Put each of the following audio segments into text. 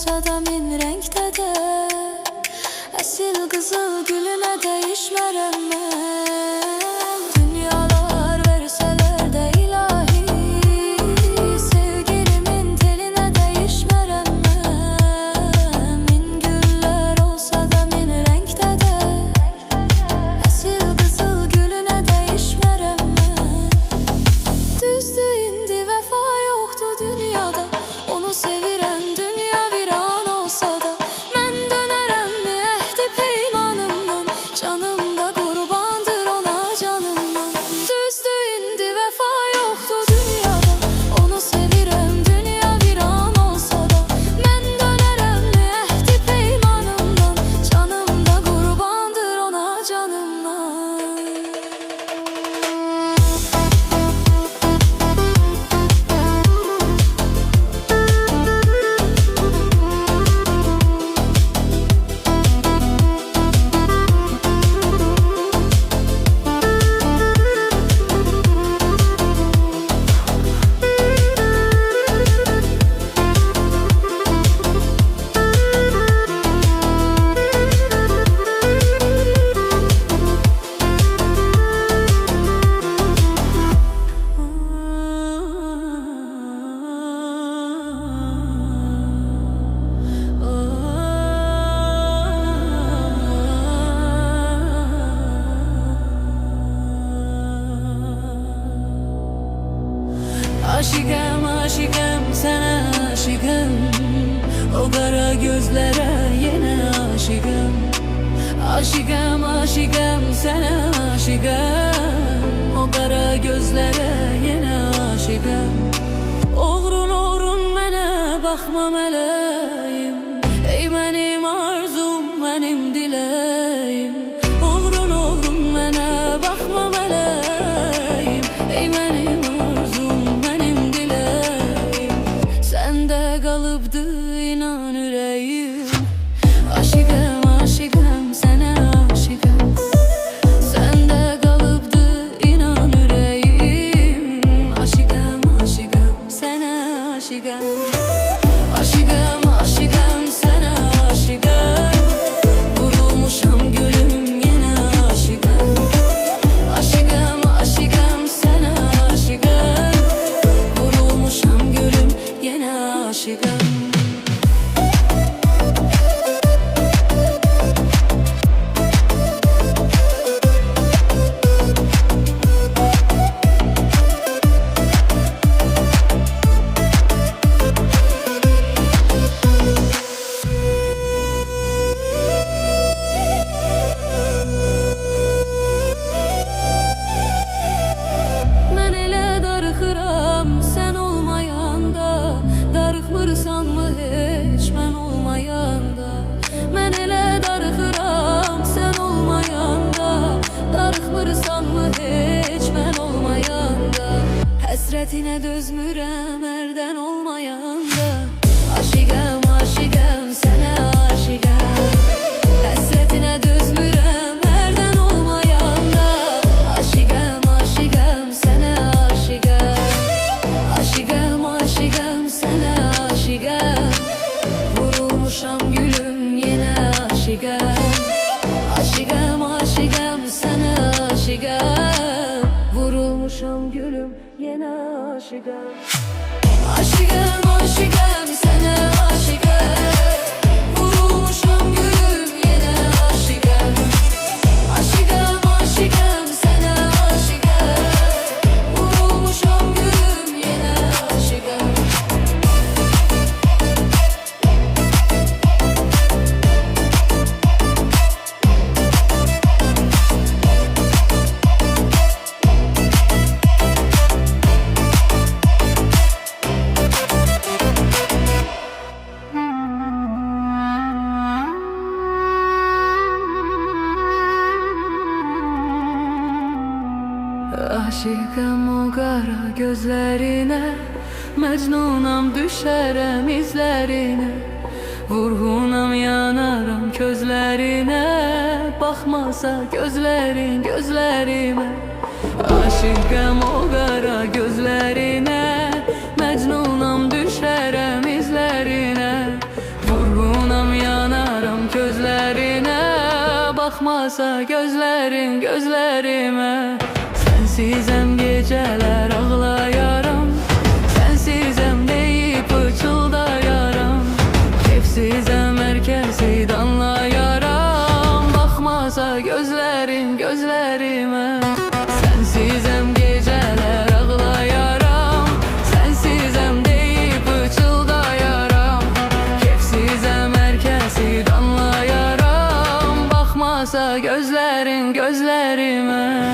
olsa da min renkte de, esil kızıl gülüne değişmerem ben. Dünyalar verseler de ilahi, sevgilimin teline değişmerem ben. Min güller olsa da min renkte de, esil kızıl gülüne değişmerem ben. Düzdü indi vefa yoktu dünyada, onu sevirem dünya viran olsa da. Men dönerem mi ehdi peymanımdan, canım da kurbandır ona canımdan. Düzdü indi vefa yoktu dünyada, onu sevirem dünya viran olsa da. Men dönerem mi ehdi peymanımdan, canım da kurbandır ona canımdan. Aşıkım aşıkım sana aşıkım, o kara gözlere yine aşıkım. Aşıkım aşıkım sana aşıkım, o kara gözlere yine aşıkım. Oğrun oğrun mene bakma meleğim, ey benim arzum benim dileğim. Oğrun oğrun mene bakma meleğim, ey benim arzum benim dileğim. Sende kalıbdı inan yüreğim. Aşıkım aşıkım sana aşıkım, sende kalıbdı inan yüreğim. Aşıkım aşıkım sana aşıkım, aşıkım aşıkım sana aşıkım. Vurulmuşam gülüm yine aşıkım. Aşıkım aşıkım sana aşıkım, vurulmuşam gülüm yine aşıkım. Ben ele darıxıram sen olmayanda, darıxmırsan mı hiç ben olmayanda. Ben ele darıxıram sen olmayanda, darıxmırsan mı hiç ben olmayanda. Həsrətinə dözmürəm ərdən olmayanda. Aşıqəm aşıqəm sənə aşıqəm, həsrətinə dözmürəm ərdən olmayanda. Aşıqəm aşıqəm sənə aşıqəm, aşıqəm aşıqəm sənə aşıqəm. Vurulmuşam gülüm yenə aşıqəm. Aşıqəm aşıqəm sənə aşıqəm, vurulmuşam gülüm yenə aşıqəm. Aşıqəm aşıqəm sənə aşıqəm, vurulmuşam gülüm yenə aşıqəm. Aşıqəm aşıqəm sənə aşıqəm, vurulmuşam gülüm yenə aşıqəm. Aşıqəm o qara gözlərinə, məcnunam düşərəm izlərinə. Vurğunam yanaram közlərinə, baxmasa gözlərin gözlərimə. Aşıqəm o qara gözlərinə, məcnunam düşərəm izlərinə. Bakmasa gözlerin gözlerime. Sensizem geceler ağlayaram, sensizem deyip pıçıldayaram. Keyfsizem herkesi danlayaram. Bakmasa gözlerin gözlerime. Sensizem geceler ağlayaram, sensizem deyip pıçıldayaram. Keyfsizem herkesi danlayaram. Bakmasa gözlerin gözlerime.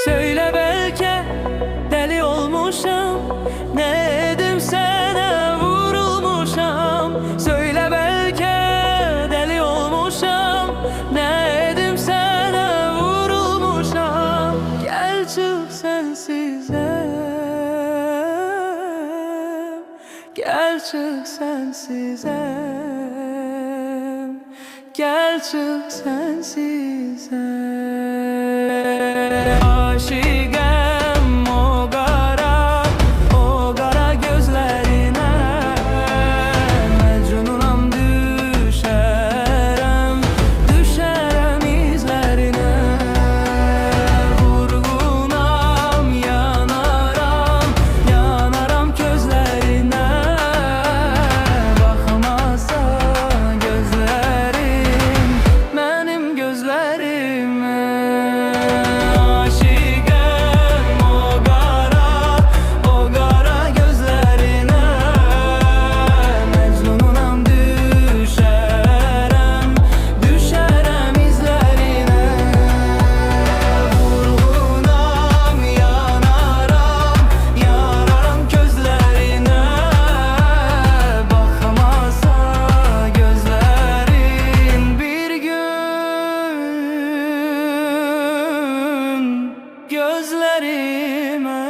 Söyle belki deli olmuşam, ne edim sana vurulmuşam. Söyle belki deli olmuşam, ne edim sana vurulmuşam. Gel çık sensizem, gel çık sensizem, gel çık sensizem. Aşıkım o kara gözlerine. Mecnunam düşerem, düşerem izlerine. Vurgunam yanaram, yanaram gözlerine. Bakmasa gözlerim benim gözlerime. Gözlerime.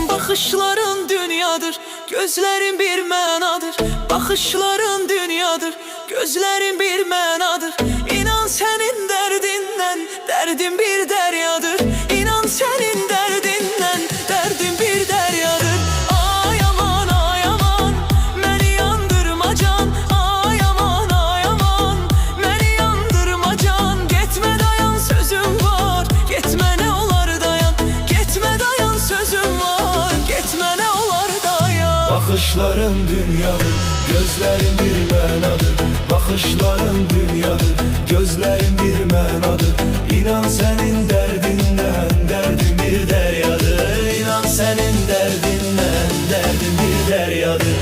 Bakışların dünyadır, gözlerin bir menadır. Bakışların dünyadır, gözlerin bir menadır. İnan senin derdinden, derdin bir deryadır. İnan senin derdinden, derdin bir deryadır. Ay aman ay aman, beni yandırma can. Ay aman ay aman, beni yandırma can. Gitme dayan sözüm var, gitme ne olar dayan. Gitme dayan sözüm var, gitme ne olar dayan. Bakışların dünyadır, gözlerin bir menadır. Bakışların dünyadır, gözlerin bir menadır. İnan senin derdinden, derdin bir deryadır. İnan senin derdinden, derdin bir deryadır.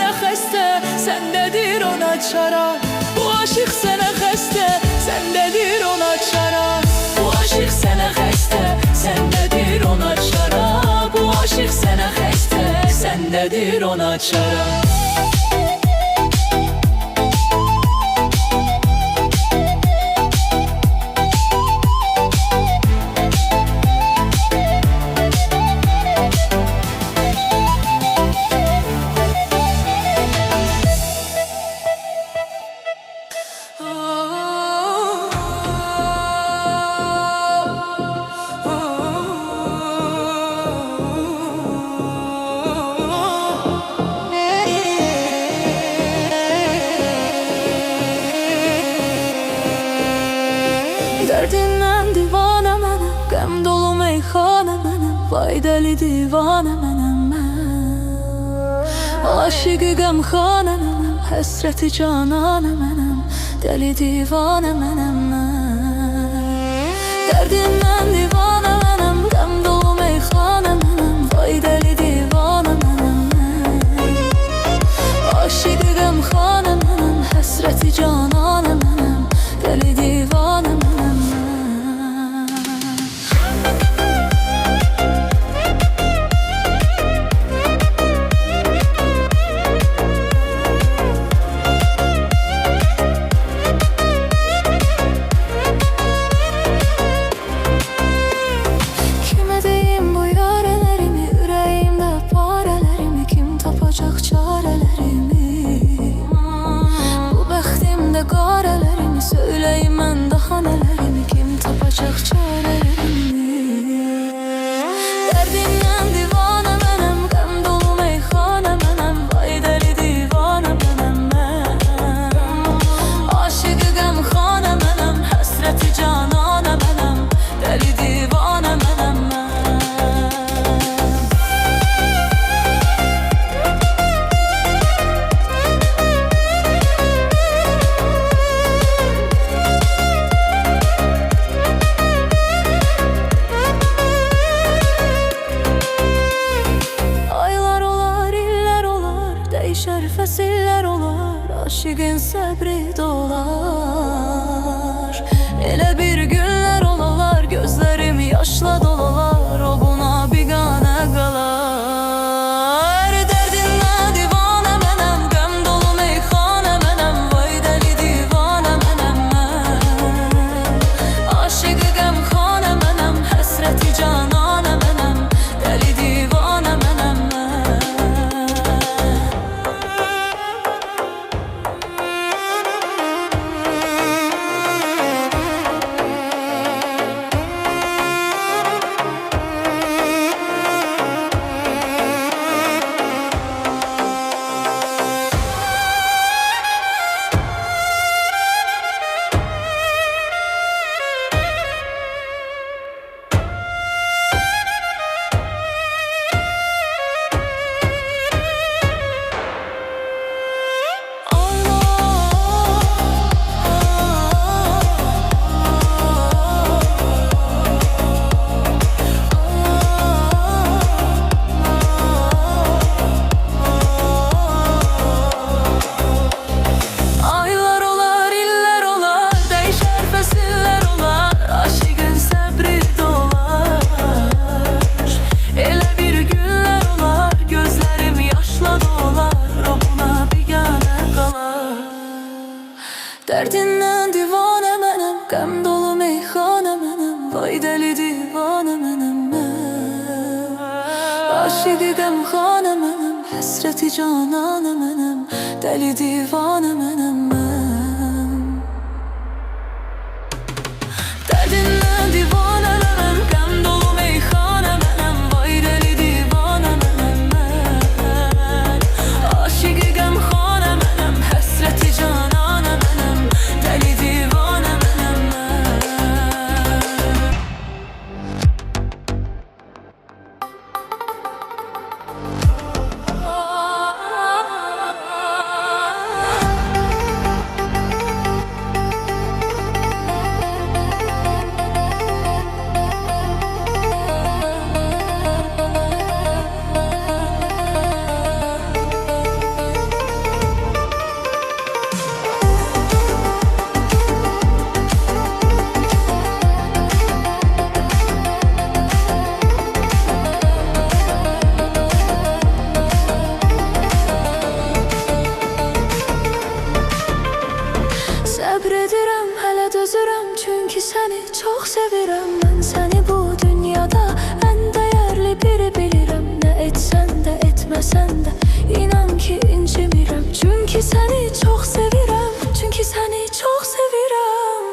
sənə xəstə, səndədir ona çara. Bu aşıq sənə xəstə, səndədir ona çara. Bu aşıq sənə xəstə, səndədir ona çara. Bu aşıq sənə xəstə, səndədir ona çara. Dərdindən divanə mənəm, qəm dolu meyxanə mənəm, vay dəli divanə mənəm mən. Aşıqı qəmxanə mənəm, həsrəti cananə mənəm, dəli divanə mənəm mən. Dərdindən divanə mənəm, qəm dolu meyxanə mənəm, vay dəli divanə mənəm mən. Aşıqı qəmxanə mənəm, həsrəti cananə mənəm, dəli divanə mənəm. Qarelerimi söyleyeyim mən daha nələrimi, kim tapacaq çarələrimi. Dərdindən divanə mənəm, qəm dolu meyxanə mənəm, vay dəli divanə mənəm mən. Aşıqı qəmxanə mənəm, həsrəti cananə mənəm, dəli divanə mənəm mən. Dəyişər fəsillər olar, aşıqın səbri dolar. Elə bir günlər olalar, gözlərim yaşla dolalar, o buna biganə qalar. Dərdindən divanə mənəm, qəm dolu meyxanə mənəm, vay dəli divanə mənəm mən. Aşıqı qəmxanə mənəm, həsrəti cananə mənəm, dəli divanə mənəm mən. Dərdindən divanə mənəm, qəm dolu meyxanə mənəm, vay dəli divanə mənəm mən. Aşıqı qəmxanə mənəm, həsrəti cananə mənəm, dəli divanə mənəm mən. Dərdindən divanə mənəm, qəm dolu meyxanə mənəm, vay dəli divanə mənəm mən. Aşıqı qəmxanə mənəm, həsrəti cananə mənəm, dəli divanə mənəm mən. dözürəm çünki səni çox sevirəm. Mən səni bu dünyada ən dəyərli biri bilirəm. Nə etsən də etməsən də inan ki incimirəm. Çünki səni çox sevirəm, çünki səni çox sevirəm.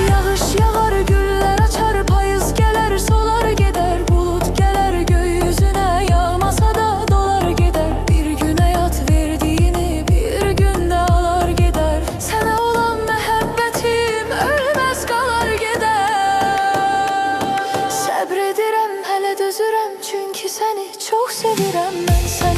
Yağış yağar, güller açar, payız gələr, solar gedər. Bulut gələr gökyüzünə, yağmasa da dolar gedər. Bir gün həyat verdiyini bir gündə alar gedər. Sənə olan məhəbbətim ölməz qalar gedər. Səbr edirəm, hələ dözürəm çünki səni çox sevirəm. Mən səni